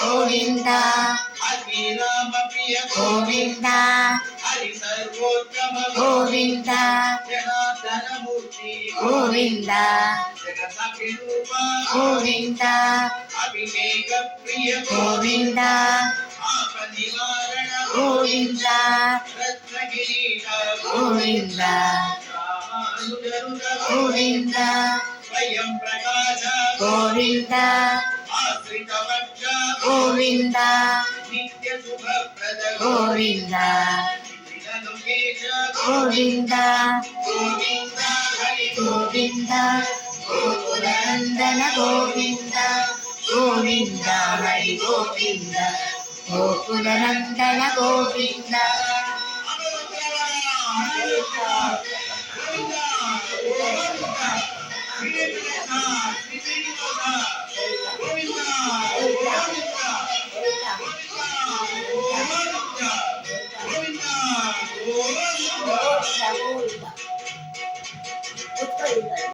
గోవింద శ్రీరామ ప్రియ గోవింద హరి సర్వోత్తమ గోవింద జనార్దన మూర్తి గోవింద జగసఖి రూప గోవింద అభిషేక ప్రియ గోవింద ఆప నివారణ గోవింద రత్నగిరీశ గోవింద రామానుజరుత గోవింద స్వయం ప్రకాశ గోవింద ఆశ్రిత వక్ష గోవింద నిత్య శుభప్రద గోవింద లోకేశ గోవింద గోవింద హరి గోవింద గోకులనందన గోవింద గోవింద హరి గోవింద గోకులనందన గోవింద గోవింద